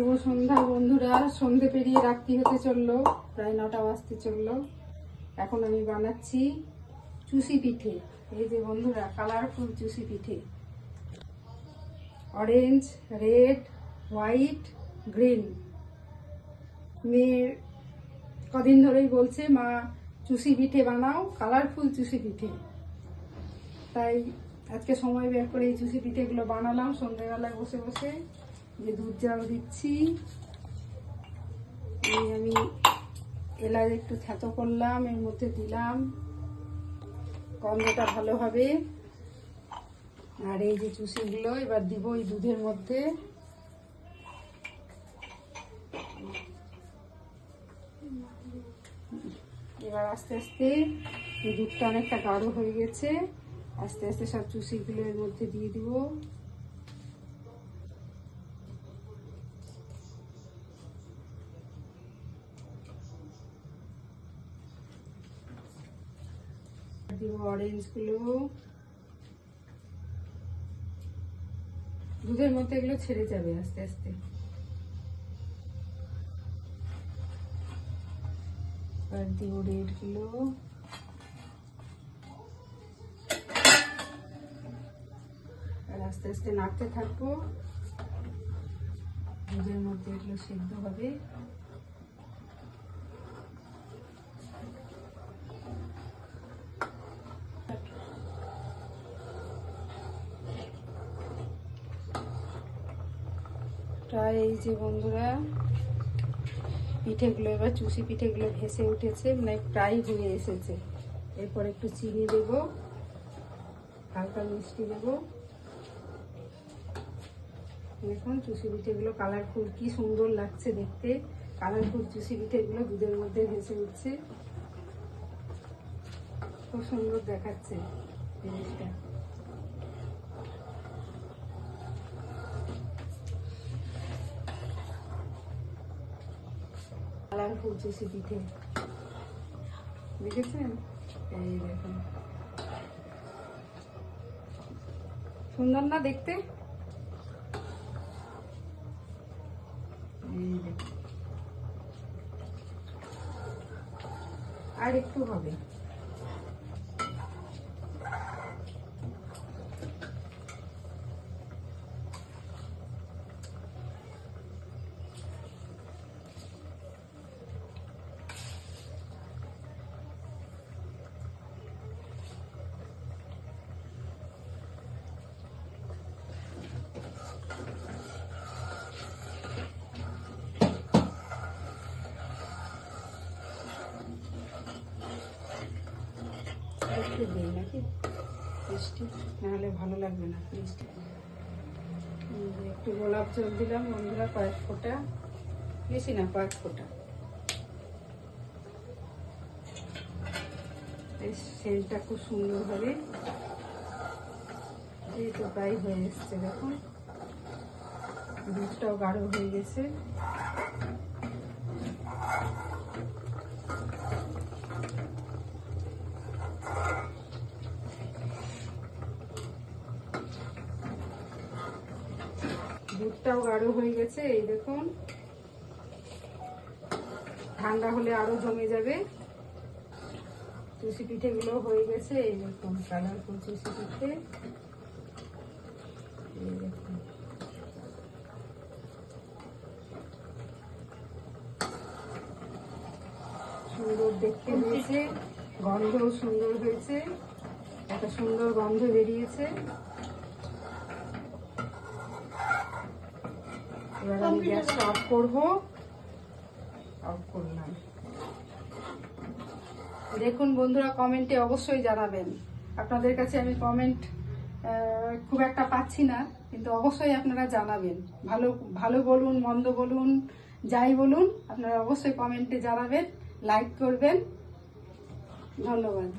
শুভ সন্ধ্যা বন্ধুরা। সন্ধে পেরিয়ে রাত্রি হতে চললো, প্রায় 9টা বাজতে চললো। এখন আমি বানাচ্ছি চুষি পিঠে। এই যে বন্ধুরা, কালারফুল চুষি পিঠে, অরেঞ্জ, রেড, হোয়াইট, গ্রিন। মেয়ে কদিন ধরেই বলছে, মা চুষি পিঠে বানাও, কালারফুল চুষি পিঠে। তাই আজকে সময় বের করে এই চুষি পিঠেগুলো বানালাম সন্ধ্যেবেলায় বসে বসে। যে দুধ জাল দিচ্ছি, আমি এলাচ একটু থেতো করলাম, এর মধ্যে দিলাম, গন্ধটা ভালো হবে। আর এই যে চুষিগুলো এবার দিব এই দুধের মধ্যে। এবার আস্তে আস্তে এই দুধটা অনেকটা গাঢ় হয়ে গেছে, আস্তে আস্তে সব চুষিগুলো এর মধ্যে দিয়ে দিব। দিব অরেঞ্জ গুলো, দুধের মধ্যে এগুলো ছেড়ে যাবে আস্তে আস্তে। আর দিব রেড গুলো, আর আস্তে আস্তে নাড়তে থাকবো। দুধের মধ্যে এগুলো সিদ্ধ হবে। প্রায় এই যে বন্ধুরা, পিঠেগুলো এবার চুষি পিঠেগুলো ভেসে উঠেছে, মানে প্রায় হয়ে এসেছে। এরপর একটু চিনি দেব, হালকা মিষ্টি দেব। দেখুন চুষি পিঠেগুলো কালারফুল, কি সুন্দর লাগছে দেখতে। কালারফুল চুষি পিঠেগুলো দুধের মধ্যে ভেসে উঠছে, খুব সুন্দর দেখাচ্ছে জিনিসটা। কালারফুল চুষি পিঠে দেখেছেন? এই দেখুন, সুন্দর না দেখতে? এই দেখুন, আর একটু হবে। একটু দিই নাকি মিষ্টি, নাহলে ভালো লাগবে না মিষ্টি। একটু গোলাপ জল দিলাম বন্ধুরা, কয়েক ফোঁটা, বেশি না, কয়েক ফোঁটা। সেন্টটা খুব সুন্দর হবে। এই তো প্রায় হয়ে এসছে, দেখুন দুধটাও গাঢ় হয়ে গেছে। দুধটাও গাঢ় হয়ে গেছে, এই দেখুন। ঠান্ডা হলে আরো জমে যাবে। চুষি পিঠেগুলো হয়ে গেছে, এই দেখুন কালারফুল চুষি পিঠে। এই দেখুন, সুন্দর দেখতে হয়েছে, গন্ধও সুন্দর হয়েছে, একটা সুন্দর গন্ধ বেরিয়েছে। এবার আমি গ্যাসটা অফ করবো, অফ করলাম। দেখুন বন্ধুরা, কমেন্টে অবশ্যই জানাবেন। আপনাদের কাছে আমি কমেন্ট খুব একটা পাচ্ছি না, কিন্তু অবশ্যই আপনারা জানাবেন। ভালো ভালো বলুন, মন্দ বলুন, যাই বলুন, আপনারা অবশ্যই কমেন্টে জানাবেন, লাইক করবেন। ধন্যবাদ।